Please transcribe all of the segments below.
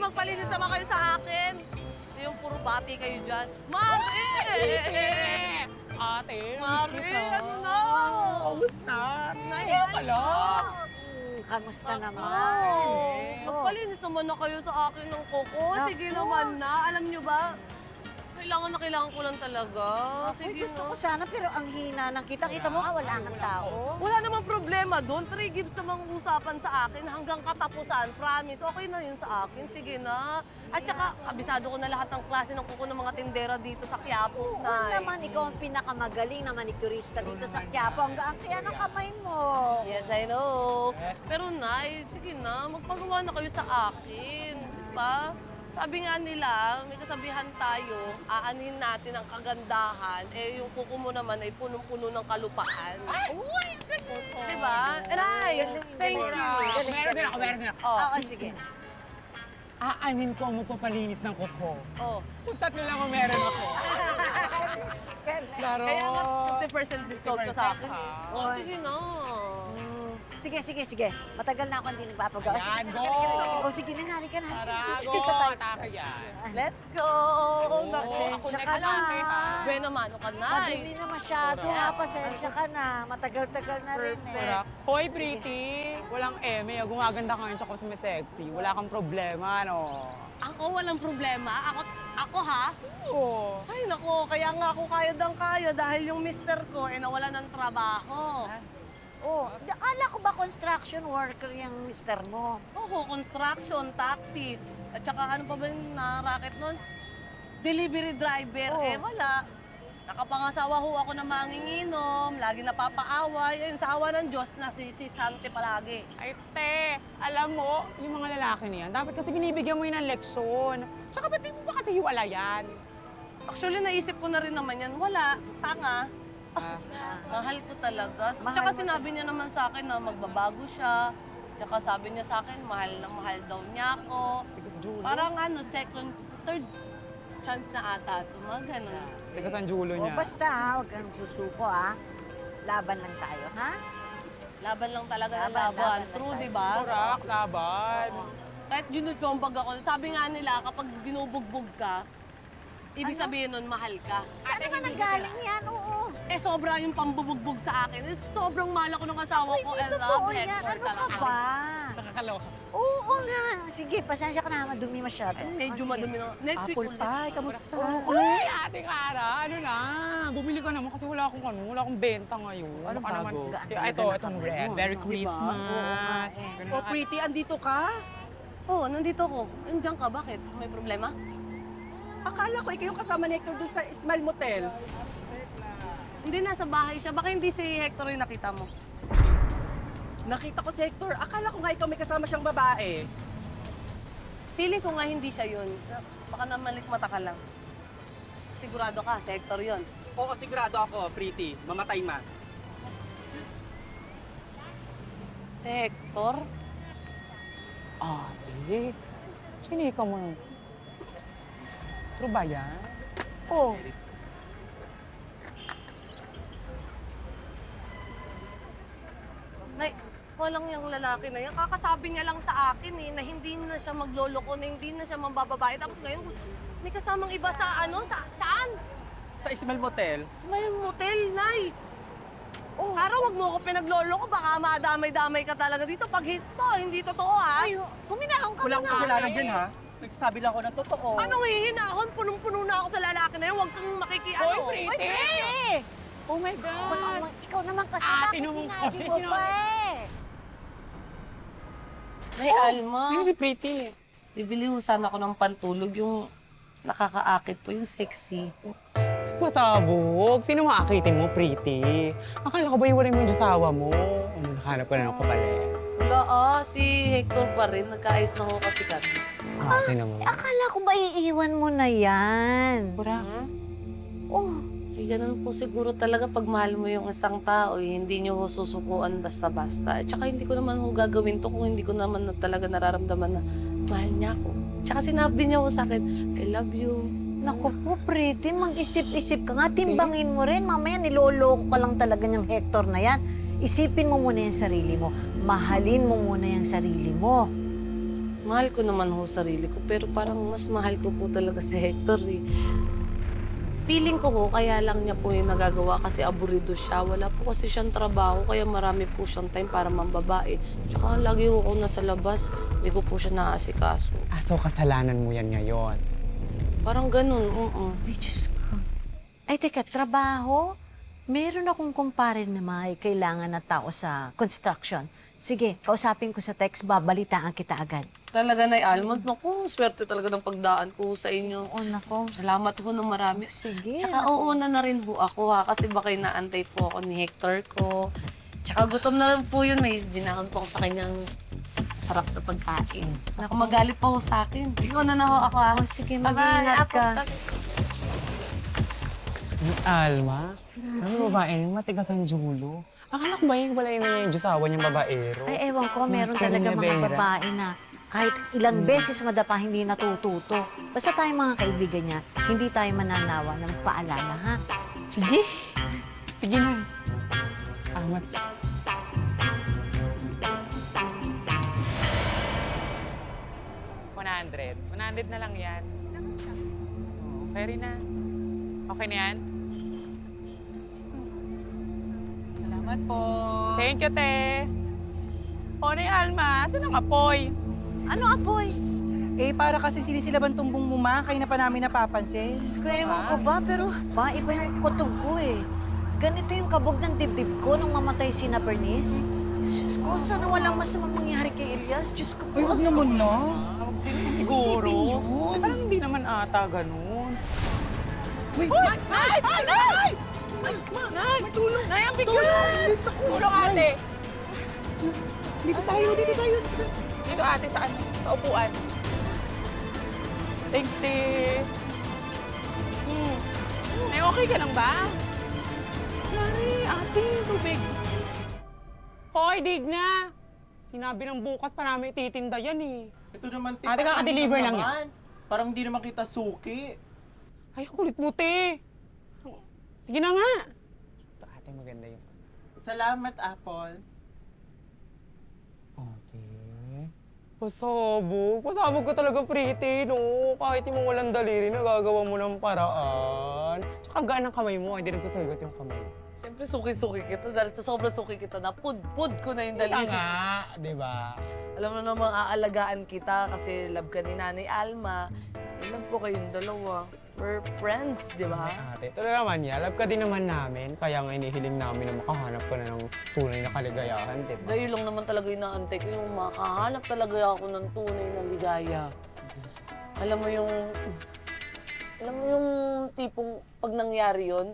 magpalinis naman kayo sa akin. Yung puro bati kayo dyan. Mari! Ate, Mari, ano na? Kamusta? Naya Pala. Kamusta naman? Magpalinis naman na kayo sa akin ng kuko. Sige naman na. Alam nyo ba, kailangan ko lang talaga. Ako'y Sige gusto na. ko sana, pero ang hina ng kita-kita mo, wala kang tao. Wala namang problema doon. 3 gives namang usapan sa akin hanggang katapusan. Promise, okay na yun sa akin. Sige na. At saka, kabisado ko na lahat ng klase ng kuko ng mga tindera dito sa Quiapo. Oo naman, ikaw ang pinakamagaling na manicurista dito sa Quiapo. Ang gaan ng kamay mo. Yes, I know. Pero Nay, sige na, magpagawa na kayo sa akin. Diba? Sabi nga nila, may kasabihan tayo, aanin natin ang kagandahan, eh yung kuko mo naman ay punong-puno ng kalupaan. Uy, galing! Diba? Nay, thank you. Meron din ako. Oh, Oo, sige. Aanin ko ang magpapalinis ng kuko. oh. Kung tatlo lang ang meron ako. Laro. Kaya nga 50% discount ka sa akin. 50%, ha? Oh, sige na. Sige. Matagal na ako hindi nagpapagawa. Ayan, go! O sige na, halika na. Tara, go! Dito tayo. Atake yan. Let's go! Naku, Pasensya ka na. Buena mano ka, Madali Nay. na masyado ha, pasensya ka na. Matagal-tagal na rin eh. Hoy, pretty! Walang eme. Gumaganda ka ngayon tsaka sumisexy. Wala kang problema, no? Ako walang problema. Ako ha? Oo. Ay nako, kaya nga ako kayo dahil yung mister ko eh nawala ng trabaho. Oh, akala ko ba construction worker yung mister mo? Oo, construction, taxi. At saka ano pa ba yung na-racket nun? Delivery driver. Oo. Eh wala. Nakapangasawa ho ako na manginginom, lagi napapaaway. Ayun, sa awa ng Diyos, nasisisante palagi. Ay, te, alam mo, yung mga lalaki niyan, dapat kasi binibigyan mo yun ng leksyon. Tsaka ba't di mo ba kasi hiwalayan? Actually, naisip ko na rin naman yan. Wala, tanga. Mahal ko talaga. Mahal Tsaka mo sinabi niya naman sa akin na magbabago siya. Tsaka sabi niya sa akin, mahal na mahal daw niya ako. Tigas Julo. Parang third chance na ata. Mga ganun. Tigas ang Julo O niya. basta ha, huwag kang susuko ha. Laban lang tayo, ha? Laban lang talaga ng Laban laban. lang True, tayo. di ba? Korak, laban. Kahit ginubugbog ako. Sabi nga nila, kapag binubugbog ka, ibig Ano? sabihin nun, mahal ka. Saan naman ang galing yan? Oo. Eh, sobra yung pambubugbog sa akin. Eh, sobrang mahal ako ng asawa Uy, ko. di I totoo love yan. Hector Ano ka talaga. ba? Nakakaloka. Oo nga. Sige, pasensya ka na. Madumi masyado. Ay, medyo sige. madumi na. Next week Apple ulit. pie, kamusta? Oo. Uy, ate Kara, ano na? Bumili ka naman kasi wala akong benta ngayon. Anong Baka naman- bago? Itong red. Merry Christmas. Oo nga eh. Ganun Oh, na- pretty, andito ka? Oo, nandito ako. Nandiyan ka, bakit? May problema? Akala ko ikaw yung kasama ni Hector doon sa Smile Motel. Hindi, nasa bahay siya. Baka hindi si Hector yung nakita mo. Nakita ko si Hector. Akala ko nga ikaw may kasama siyang babae. Feeling ko nga hindi siya yun. Baka namalik mata ka lang. Sigurado ka, si Hector yun. Oo, sigurado ako, pretty. Mamatay man. Si Hector? Ate, sinika mo nun. True ba yan? Oo. Nay, walang yung lalaki na yan. Kakasabi niya lang sa akin eh, na hindi na siya magloloko, na hindi na siya mambababae. Tapos ngayon, may kasamang iba sa saan? Sa Smile Motel. Smile Motel, Nay. Oh. Para wag mo ako pinagloloko, baka madamay-damay ka talaga dito. Pag hindi totoo ha. Ay, kuminahon ka Walang muna. kasalanan dyan, ha? Nagsasabi lang ako ng totoo. Anong hihinahon? Punong-puno na ako sa lalaki na yun. Huwag kang makikiano. Hoy, pretty! Ay, eh! Oh my God! Ikaw naman kasi, Ate bakit naman sinabi kasi, mo pa eh? Nay, Alma. Hindi pretty. Bibili mo sana ako ng pantulog yung nakakaakit po, yung sexy. Masabog. Sino maakitin mo, pretty? Akala ko ba iwalay mo yung asawa mo? Nakahanap ka na ng kapalit. Wala si Hector pa rin. Nagkaayos na ho kasi kami. Ate naman. Akala ko ba iiwan mo na yan? Pura. Oh, Eh, ganun po siguro talaga pag mahal mo yung isang tao, eh, hindi nyo ho susukuan basta-basta. At saka hindi ko naman ho gagawin to kung hindi ko naman talaga nararamdaman na mahal niya ako. Tsaka sinabi niya ho sa akin, I love you. naku po, pretty. Mag-isip-isip ka nga. Timbangin mo rin. Mamaya niloloko ka lang talaga niyang Hector na yan. Isipin mo muna yung sarili mo. Mahalin mo muna yung sarili mo. Mahal ko naman ho sarili ko, pero parang mas mahal ko po talaga si Hector eh. Feeling ko ho, kaya lang niya po yung nagagawa kasi aburido siya. Wala po kasi siyang trabaho, kaya marami po siyang time para mambabae. Tsaka lagi ho ako nasa labas, hindi ko po siya naaasikaso. Ah, so kasalanan mo yan ngayon. Parang ganun, Ay, Diyos ko. Ay, teka, trabaho? Meron akong kumpare na may kailangan na tao sa construction. Sige, kausapin ko sa text, babalitaan kita agad. Talaga na Almond, naku, swerte talaga ng pagdaan ko sa inyo. Oo, nako. Salamat ho ng marami. Sige. Tsaka uuna na rin ho ako ha, kasi baka inaantay po ako ni Hector ko. Tsaka gutom na rin po yun, may dinakon po ako sa kanyang sarap na pagkain. Naku, magalit pa ho sa akin. Ikaw na ho ako ha. Oh, sige, Bye-bye, mag-iingat Apo. ka. Alma? Ano babae yun? Matigas ang julo. Akala ko ba yung wala yung Diyosawa niyang babaero? Ay, ewan ko, meron talaga mga babae na kahit ilang beses madapa, hindi natututo. Basta tayong mga kaibigan niya, hindi tayo mananawa ng paalala, ha? Sige. Sige na. Amat. 100 na lang yan. Pwede na. Okay na yan? Salamat po. Thank you, te. O, ni Alma, saan ang apoy? Ano, apoy? Eh, para kasi sinisilaban tumbong mo, ma. Kaya na pa namin napapansin. Diyos ko, ewan ko ba, pero iba yung kutob ko eh. Ganito yung kabog ng dibdib ko nung mamatay si na Bernice. Diyos ko, sana walang masamang mangyari kay Elias. Diyos ko po. Ay, wag naman na. Siguro. Isipin yun. Parang hindi naman ata ganun. Uy! Nay! Nay! Nay! Nay! Matulong! Nay, ang bigat! Tulong ate. Dito tayo, dito tayo. Dito ate, saan? Sa upuan. Thanks, te. Ay, okay ka lang ba? Yari, ate, tubig. Hoy, Digna! Sinabi ng bukas pa namin ititinda yan eh. Ito naman, te. Ate, parang kaka-deliver hindi lang naman. Parang hindi naman kita suki. Ay, ang kulit mo, te. Sige na nga. Ito, ate, maganda yun. Salamat, Apple. Okay. Pasabog. Pasabog ka talaga, pretty, no? Kahit yung mga walang daliri, nagagawa mo ng paraan. Tsaka gaan ang kamay mo, hindi nagsusugat yung kamay. Siyempre, suki-suki kita dahil sa sobrang suki kita na pud ko na yung Dali daliri. nga, di ba? Alam mo namang aalagaan kita kasi love ka ni Nanay Alma. Love ko kayong dalawa. We're friends, di ba? Ate, ito na naman yan. Love ka din naman namin. Kaya nga inihiling namin na makahanap ka na ng tunay na kaligayahan, di ba? Dahil lang naman talaga yung naantay ko, yung makahanap talaga ako ng tunay na ligaya. Alam mo yung tipong pag nangyari yon,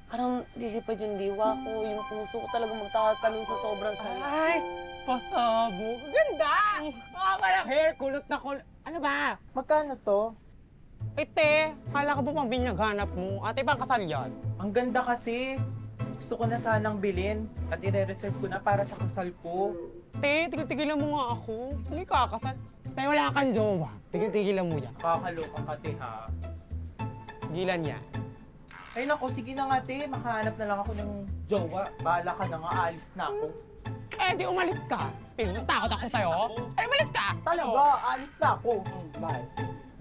parang lilipad yung diwa ko, yung puso ko talaga magtatalon sa sobrang saya. Ay, pasabog. Ganda! Nakakalang hair, kulot na kulot. Ano ba? Magkano to? Te, kala ka ba pang binyaghanap mo? Ate, pang kasal yan. Ang ganda kasi. Gusto ko na sanang bilhin at i-reserve ko na para sa kasal ko. Te, tigil-tigilan mo nga ako. Hindi kakasal. Te, wala kang jowa. Tigil-tigilan mo yan. Kakaloka ka, te, ha? Gilan niya. Ay, naku, sige na nga, te. Makahanap na lang ako ng jowa. Bahala ka na nga, aalis na ako. Eh, di umalis ka. Takot ako sa'yo. Ay, umalis ka! Talaga, aalis na ako. Bye.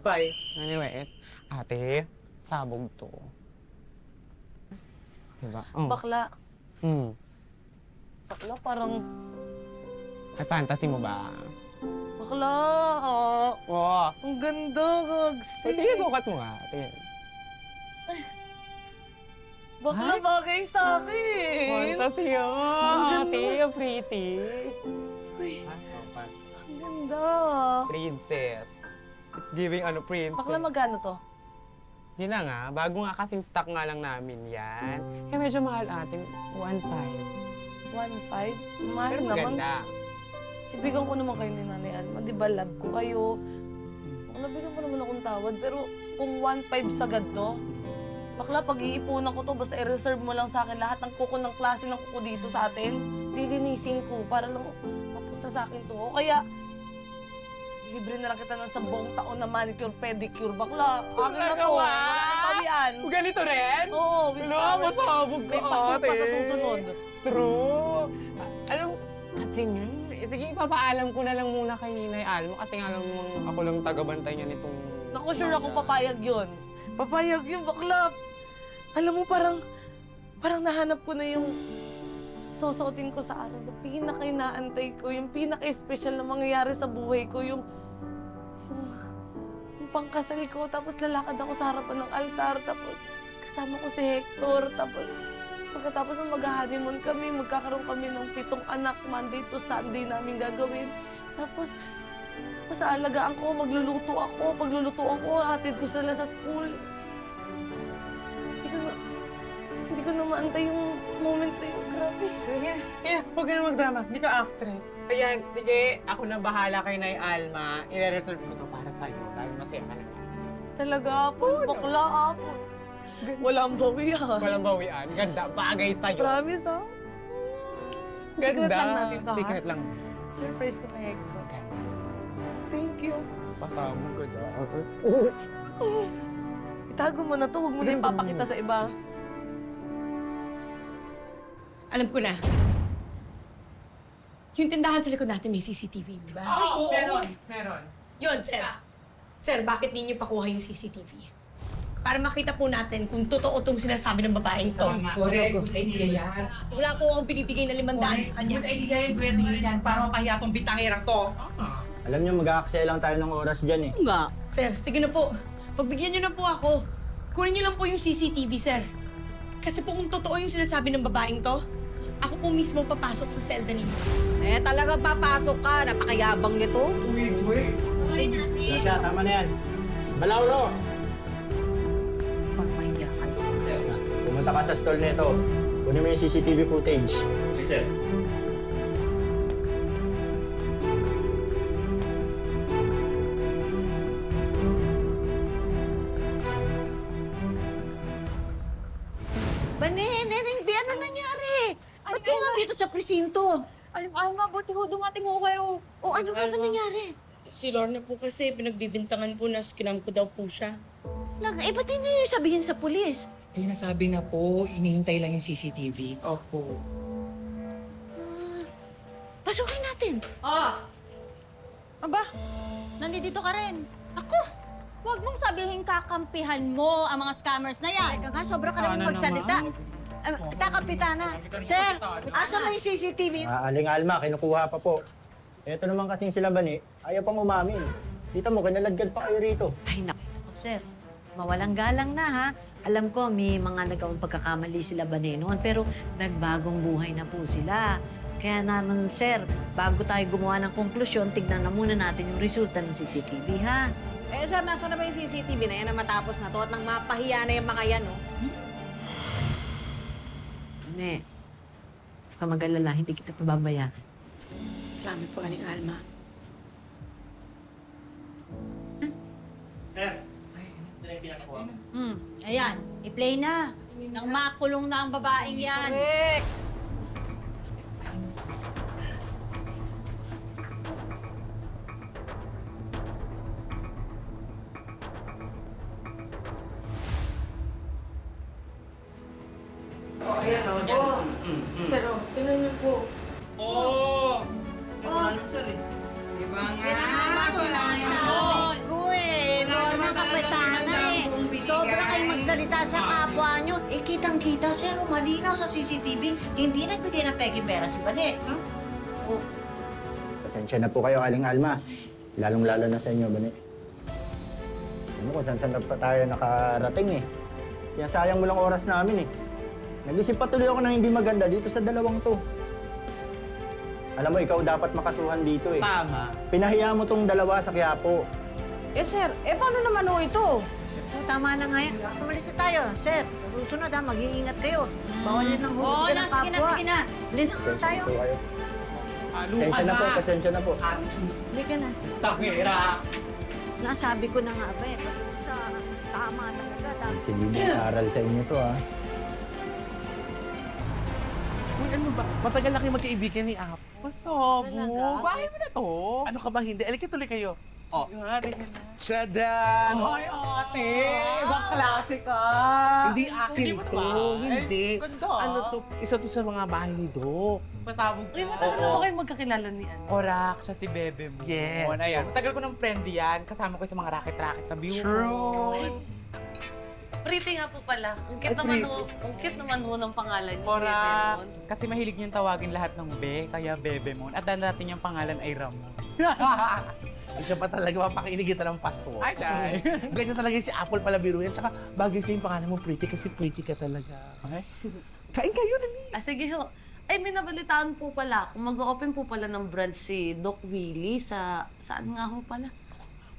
Bye. Anyways, ate, sabog to. Diba? Oh. Bakla, bakla parang, Ay, fantasy mo ba? bakla, Oo. ang ganda, gags. Ay, sige, sukat mo nga. Ate. Bakla bagay sa akin. Fantasy yan. Ate, pretty. Ang ganda. Princess. It's giving princess. Bakla magkano to? Yun na nga, bago nga kasing stock nga lang namin yan. Eh, medyo mahal ate. 1.5. 1.5? Mahal Pero naman. maganda. Ibigan ko naman kayo ni Nanay Alma. Di ba, love ko kayo. Nabigyan mo naman akong tawad. Pero kung 1.5 sagad to, bakla, pag-iipunan ko to, basta i-reserve mo lang sa akin lahat ng kuko ng klase ng kuko dito sa atin. Lilinisin ko para lang mapunta sa akin to. O kaya, libre na lang kita ng 10 taon na manicure, pedicure. Bakla, akin na to. Talaga ba? Wala na pawian. Ganito rin? Oo, with Wala, flowers. masabog ka, May pasok pa ate. sa susunod. True. Alam, kasi nga, sige, papaalam ko na lang muna kay Ninay Alma kasi nga lang ako lang tagabantay niya nitong... Naku, sure ako papayag yun. Papayag yun, bakla. Alam mo, parang nahanap ko na yung susuotin ko sa araw na pinaka-inaantay ko, yung pinaka-special na mangyayari sa buhay ko, yung pangkasal ko, tapos lalakad ako sa harapan ng altar, tapos kasama ko si Hector, tapos pagkatapos ng mag-honeymoon kami, magkakaroon kami ng 7 anak, Monday to Sunday namin gagawin. Tapos aalagaan ko, paglulutuan ko, hatid ko sila sa school. Hindi ko na maantay yung moment na yun, grabe. Sige, huwag ka na magdrama. Hindi ka actress. Ayan, sige, ako na bahala kay Nay Alma. I-reserve ko to para sa'yo dahil masaya ka naman. Talaga, Apple, bakla, Apple. Walang bawian. Walang bawian. Ganda, bagay sa'yo. Promise, ha? Ganda. Secret lang natin to, ha? Secret lang. Surprise ko kay Hector. Okay. Thank you. Pasabog ko dyan. Itago mo na to, huwag mo na ipapakita sa iba. Alam ko na. Yung tindahan sa likod natin may CCTV, di ba? Oo, meron. Yun, sir. Sir, bakit di niyo pakuha yung CCTV? Para makita po natin kung totoo itong sinasabi ng babaeng to. Correct, good idea yan. Wala po akong binibigay na 500 sa kanya. Good idea yan, Kuya Dio yan. Para mapahiya tong bitangirang to. Alam niyo, mag-aaksaya lang tayo ng oras dyan eh. Sir, sige na po. Pagbigyan niyo na po ako. Kunin niyo lang po yung CCTV, sir. Kasi po kung totoo yung sinasabi ng babaeng to, ako po mismo papasok sa selda ninyo. Eh, talagang papasok ka. Napakayabang nito. Kunin natin. Sasha, tama na yan. Balawlo! Pagmahiya ka. Pumunta ka sa stall nito. Kunin mo yung CCTV footage. Yes, sir. Neneng, di ano nangyari? Ba't ka nandito sa presinto? Ay, mabuti ho, dumating ho kayo. O ano nga ba nangyari? Si Lorna po kasi pinagbibintangan po na scam ko daw po siya. Ba't hindi niyo sabihin sa pulis? Eh, nasabi na po, inihintay lang yung CCTV. Opo. Pasukin natin. Aba, nandito ka rin. Ako, huwag mong sabihin kakampihan mo ang mga scammers na yan. Teka nga, sobra ka naman magsalita. Kapitana. Sir, asa may CCTV? Aling Alma, kinukuha pa po. Ito naman kasing sila Bani, ayaw pang umamin. Kita mo, kanaladgad pa kayo rito. Ay, naku. Sir, mawalang galang na ha. Alam ko, may mga nagawang pagkakamali sila ba noon, pero nagbagong buhay na po sila. Kaya naman, sir, bago tayo gumawa ng konklusyon, tignan na muna natin yung resulta ng CCTV, ha? Eh, sir, nasa na ba yung CCTV na yan na matapos na to at nang mapahiya na yung mga yan, oh? Ne, huwag ka mag-alala, hindi kita pababayaan. Salamat po, Aling Alma. Sir, Ayan, i-play na. Nang makulong na ang babaeng yan. Sir, tingnan niyo po. Norma Kapitana sobra kayong magsalita sa kapwa nyo. Kitang-kita, sir, malinaw sa CCTV, hindi nagbigay ng peke pera si Bane. Oh, pasensya na po kayo, Aling Alma. Lalong-lalo na sa inyo, Bani. Ano kung saan na pa tayo nakarating eh. Kaya sayang mo lang oras namin eh. Nag-isip pa tuloy ako ng hindi maganda dito sa dalawang to. Alam mo, ikaw dapat makasuhan dito eh. Tama. Pinahiya mo tong dalawa sa Quiapo. sir, paano naman ito? Tama na nga yan. Umalis na tayo, sir. Sa susunod, mag-iingat kayo. Bawal yun ng husga ng kapwa. Sige na. Ulit na Pasensya tayo. na po kayo. Pasensya na po. Hindi ka na. Takira! Nasabi ko na nga ba sa tama talaga. Sige, mag-aaral sa inyo to ah. Uy, ano ba? Matagal na kayo magkaibigan ni Apo. Pasabo. Talaga? Bahay mo na to. Ano ka ba hindi? Alika tuloy kayo. Oh. Chadan! Hoy, ate! Ibang klase ka! Hindi akin mo to. naman. Hindi. Ganda. Ano to? Isa to sa mga bahay ni Doc. Pasabog Uy, matagal na ba kayo magkakilala ni ano? Korak, siya si Bebe mo. Yes. Ayan. Matagal ko ng friend yan. Kasama ko sa mga racket-racket sa view. True. Pretty nga po pala. Ang cute naman ho, ang cute naman ho ng pangalan niyo, Korak. Bebemon. Kasi mahilig niyang tawagin lahat ng Be, kaya Bebe mo. At dati niyang pangalan ay Ramon. Isa pa talaga, mapakinig kita ng paso. Ay, day. Ganyan talaga si Apple pala biruin. Tsaka bagay sa yung pangalan mo, pretty kasi pretty ka talaga. Kain kayo, dali. Ah, sige ho. Ay, may nabalitaan po pala. Kung mag-open po pala ng branch si Doc Willie saan nga ho pala?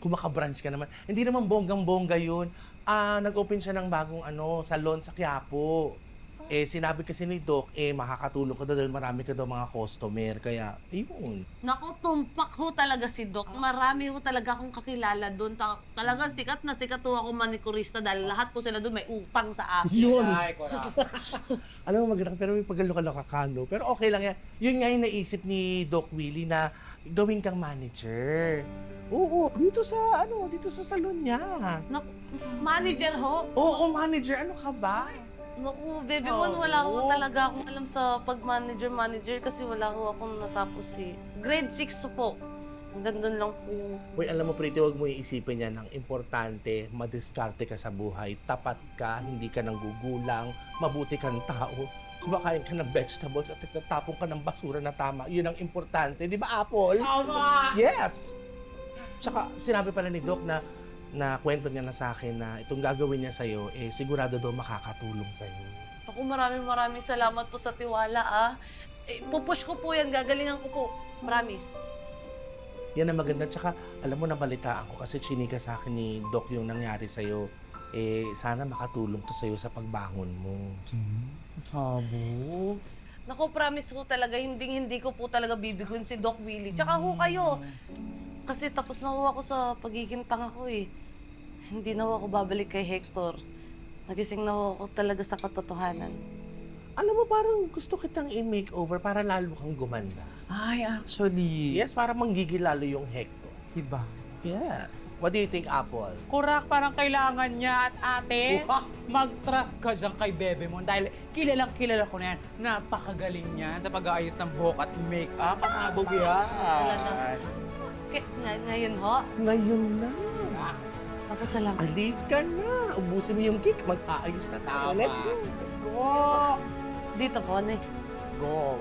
Kung maka-branch ka naman. Hindi naman bonggang-bongga yun. Nag-open siya ng bagong salon sa Quiapo. Sinabi kasi ni Doc, makakatulong ka daw dahil marami ka daw mga customer. Kaya, ayun. Naku, tumpak ho talaga si Doc. Marami ho talaga akong kakilala doon. Talaga sikat na sikat ho ako manikurista dahil lahat po sila doon may utang sa akin. Yun. Ay, Korak. Alam mo, maganda pero may pagkaloka-loka ka, no? Pero okay lang yan. Yun nga yung naisip ni Doc Willie na gawin kang manager. Oo, dito sa salon niya. Naku, manager ho. Oo, manager. Ano ka ba? Naku, Bebemon, wala ho talaga akong alam sa pag-manager kasi wala ho akong natapos grade 6 po. Hanggang doon lang po yung... Uy, alam mo, pretty, huwag mo iisipin yan. Ang importante, madiskarte ka sa buhay. Tapat ka, hindi ka nanggugulang, mabuti kang tao. Kumakain ka ng vegetables at nagtatapon ka ng basura na tama. Yun ang importante. Di ba, Apple? Tama! Yes! Tsaka, sinabi pala ni Doc na kwento niya na sa akin na itong gagawin niya sa'yo, sigurado daw makakatulong sa'yo. Ako maraming salamat po sa tiwala pupush ko po yan, gagalingan ko po. Promise. Yan ang maganda. Tsaka, alam mo, nabalitaan ko kasi chinika sa akin ni Doc yung nangyari sa'yo. Sana makatulong to sa'yo sa pagbangon mo. Sabog. Naku, promise ho talaga, hindi ko po talaga bibiguin si Doc Willie. Tsaka ho kayo. Kasi tapos na ho ako sa pagiging tanga ko Hindi na ho ako babalik kay Hector. Nagising na ho ako talaga sa katotohanan. Alam mo, parang gusto kitang i-makeover para lalo kang gumanda. Ay, actually. Yes, para manggigil lalo yung Hector. Diba? Yes. What do you think, Apple? Korak, parang kailangan niya at ate, mag-trust ka dyan kay Bebe mo dahil kilala ko na yan. Napakagaling niyan sa pag-aayos ng buhok at make-up. Pasabog yan. Talaga. Ngayon ho, Ngayon na. papasalamat. Alika na. Ubusin mo yung cake. Mag-aayos na tayo. Let's go. Go! Dito po, ne. Go.